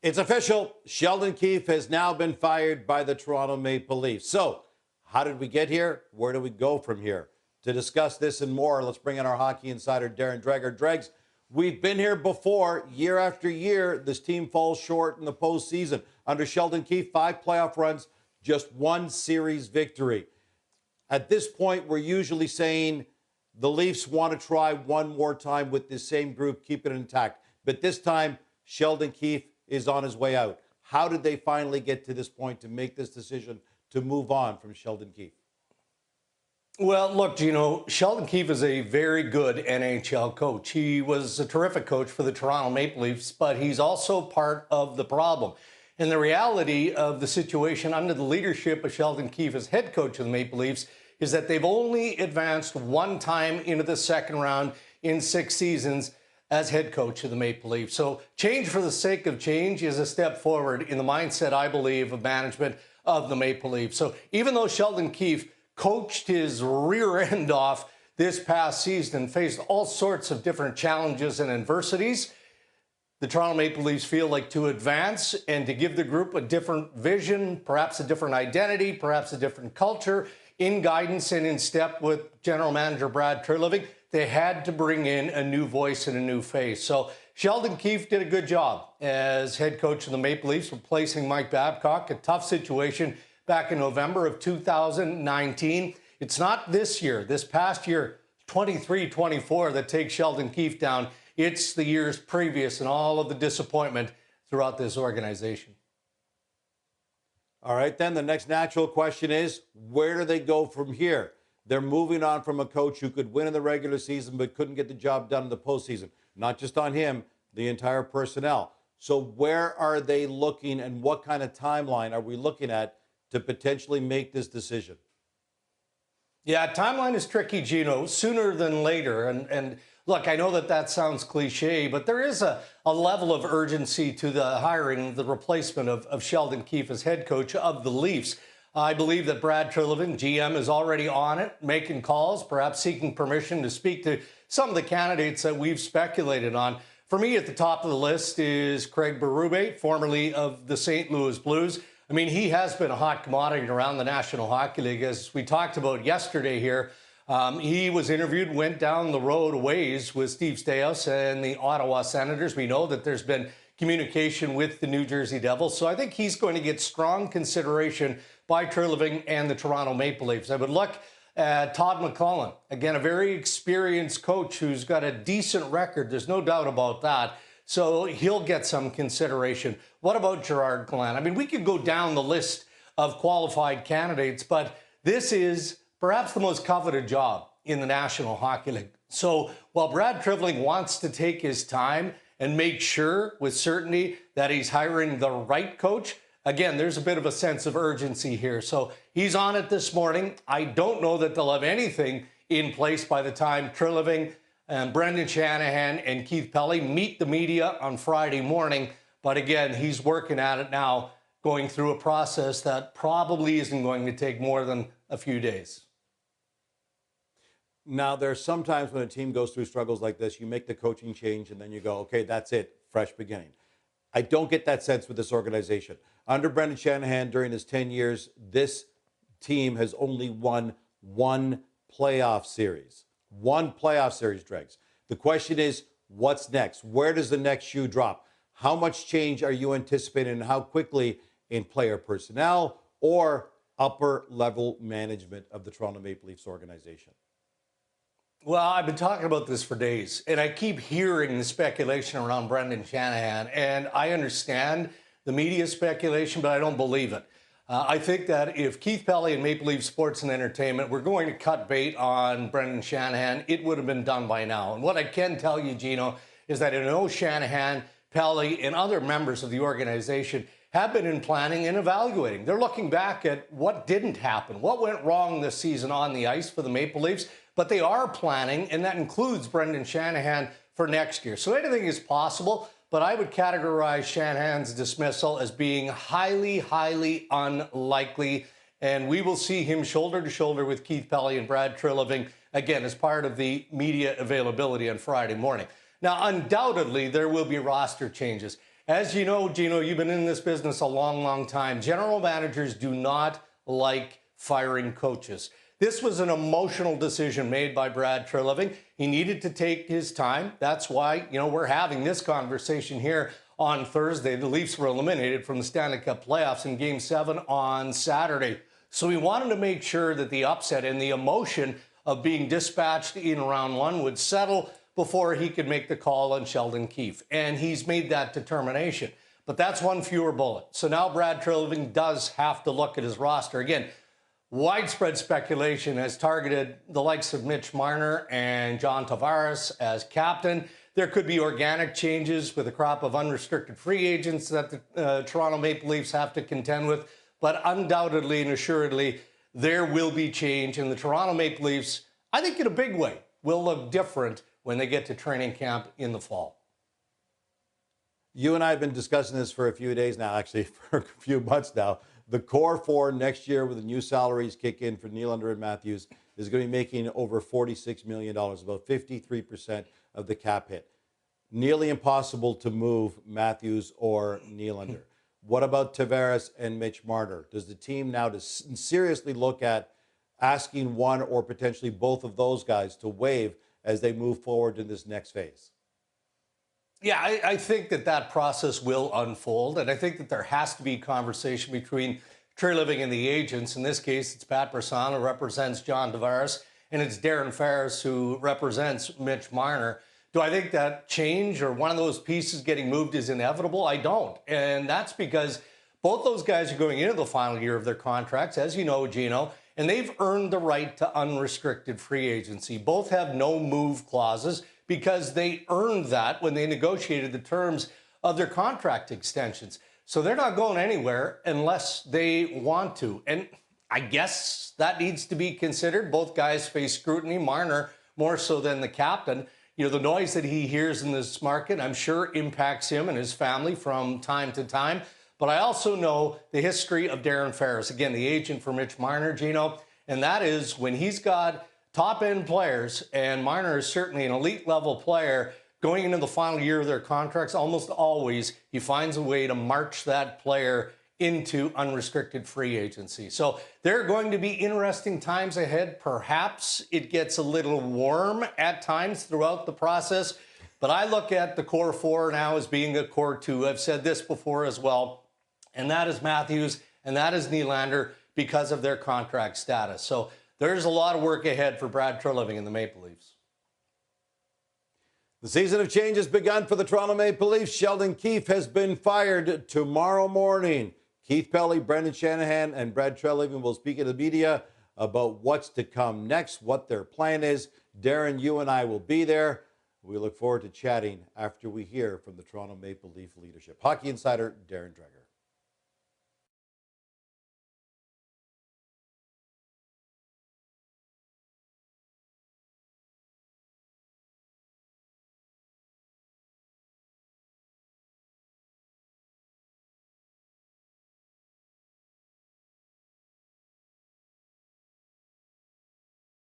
It's official. Sheldon Keefe has now been fired by the Toronto Maple Leafs. So, how did we get here? Where do we go from here? To discuss this and more, let's bring in our hockey insider, Darren Dreger. Dregs, we've been here before. Year after year, this team falls short in the postseason. Under Sheldon Keefe, 5 playoff runs, just 1 series victory. At this point, we're usually saying the Leafs want to try one more time with this same group, keep it intact. But this time, Sheldon Keefe is on his way out. How did they finally get to this point to make this decision to move on from Sheldon Keefe? Well, look, Gino, Sheldon Keefe is a very good NHL coach. He was a terrific coach for the Toronto Maple Leafs, but he's also part of the problem. And the reality of the situation under the leadership of Sheldon Keefe as head coach of the Maple Leafs is that they've only advanced 1 time into the second round in 6 seasons as head coach of the Maple Leafs. So change for the sake of change is a step forward in the mindset, I believe, of management of the Maple Leafs. So even though Sheldon Keefe coached his rear end off this past season and faced all sorts of different challenges and adversities, the Toronto Maple Leafs feel like to advance and to give the group a different vision, perhaps a different identity, perhaps a different culture, in guidance and in step with General Manager Brad Treliving, they had to bring in a new voice and a new face. So Sheldon Keefe did a good job as head coach of the Maple Leafs, replacing Mike Babcock, a tough situation back in November of 2019. It's not this year, this past year, 23-24, that takes Sheldon Keefe down. It's the years previous and all of the disappointment throughout this organization. All right, then the next natural question is, where do they go from here? They're moving on from a coach who could win in the regular season but couldn't get the job done in the postseason. Not just on him, the entire personnel. So where are they looking and what kind of timeline are we looking at to potentially make this decision? Yeah, timeline is tricky, Gino, sooner than later. And look, I know that sounds cliche, but there is a level of urgency to the hiring, the replacement of Sheldon Keefe as head coach of the Leafs. I believe that Brad Treliving, GM, is already on it, making calls, perhaps seeking permission to speak to some of the candidates that we've speculated on. For me, at the top of the list is Craig Berube, formerly of the St. Louis Blues. I mean, he has been a hot commodity around the National Hockey League, as we talked about yesterday here. He was interviewed, went down the road a ways with Steve Staios and the Ottawa Senators. We know that there's been communication with the New Jersey Devils, so I think he's going to get strong consideration by Treliving and the Toronto Maple Leafs. I would look at Todd McLellan, again, a very experienced coach who's got a decent record. There's no doubt about that. So he'll get some consideration. What about Gerard Gallant? I mean, we could go down the list of qualified candidates, but this is perhaps the most coveted job in the National Hockey League. So while Brad Treliving wants to take his time and make sure with certainty that he's hiring the right coach, again, there's a bit of a sense of urgency here. So he's on it this morning. I don't know that they'll have anything in place by the time Treliving and Brendan Shanahan and Keith Pelley meet the media on Friday morning. But again, he's working at it now, going through a process that probably isn't going to take more than a few days. Now, there's sometimes when a team goes through struggles like this, you make the coaching change and then you go, okay, that's it, fresh beginning. I don't get that sense with this organization. Under Brendan Shanahan, during his 10 years, this team has only won 1 playoff series. 1 playoff series, Dregs. The question is, what's next? Where does the next shoe drop? How much change are you anticipating and how quickly in player personnel or upper level management of the Toronto Maple Leafs organization? Well, I've been talking about this for days, and I keep hearing the speculation around Brendan Shanahan, and I understand the media speculation, but I don't believe it. I think that if Keith Pelley and Maple Leaf Sports and Entertainment were going to cut bait on Brendan Shanahan, it would have been done by now. And what I can tell you, Gino, is that I know Shanahan, Pelley, and other members of the organization have been in planning and evaluating. They're looking back at what didn't happen, what went wrong this season on the ice for the Maple Leafs, but they are planning, and that includes Brendan Shanahan for next year. So anything is possible, but I would categorize Shanahan's dismissal as being highly, highly unlikely, and we will see him shoulder to shoulder with Keith Pelley and Brad Treliving, again, as part of the media availability on Friday morning. Now, undoubtedly, there will be roster changes. As you know, Gino, you've been in this business a long, long time. General managers do not like firing coaches. This was an emotional decision made by Brad Treliving. He needed to take his time. That's why, we're having this conversation here on Thursday. The Leafs were eliminated from the Stanley Cup playoffs in Game 7 on Saturday. So he wanted to make sure that the upset and the emotion of being dispatched in round one would settle before he could make the call on Sheldon Keefe. And he's made that determination. But that's one fewer bullet. So now Brad Treliving does have to look at his roster. Again, widespread speculation has targeted the likes of Mitch Marner and John Tavares as captain. There could be organic changes with a crop of unrestricted free agents that the Toronto Maple Leafs have to contend with. But undoubtedly and assuredly, there will be change. And the Toronto Maple Leafs, I think in a big way, will look different when they get to training camp in the fall. You and I have been discussing this for a few days now, actually for a few months now. The core four next year, with the new salaries kick in for Nylander and Matthews, is going to be making over $46 million, about 53% of the cap hit. Nearly impossible to move Matthews or Nylander. What about Tavares and Mitch Marner? Does the team now seriously look at asking one or potentially both of those guys to waive as they move forward in this next phase? Yeah, I think that process will unfold, and I think that there has to be conversation between Treliving and the agents. In this case, it's Pat Brisson, who represents John Tavares, and it's Darren Ferris, who represents Mitch Marner. Do I think that change or one of those pieces getting moved is inevitable? I don't, and that's because both those guys are going into the final year of their contracts, as you know, Gino, and they've earned the right to unrestricted free agency. Both have no move clauses because they earned that when they negotiated the terms of their contract extensions. So they're not going anywhere unless they want to. And I guess that needs to be considered. Both guys face scrutiny, Marner more so than the captain. The noise that he hears in this market, I'm sure impacts him and his family from time to time. But I also know the history of Darren Ferris, again, the agent for Mitch Marner, Gino, and that is when he's got top-end players, and Marner is certainly an elite-level player, going into the final year of their contracts, almost always he finds a way to march that player into unrestricted free agency. So there are going to be interesting times ahead. Perhaps it gets a little warm at times throughout the process, but I look at the core four now as being a core two. I've said this before as well, and that is Matthews and that is Nylander because of their contract status. So there's a lot of work ahead for Brad Treliving and the Maple Leafs. The season of change has begun for the Toronto Maple Leafs. Sheldon Keefe has been fired tomorrow morning. Keith Pelly, Brendan Shanahan, and Brad Treliving will speak to the media about what's to come next, what their plan is. Darren, you and I will be there. We look forward to chatting after we hear from the Toronto Maple Leaf leadership. Hockey Insider, Darren Dreger.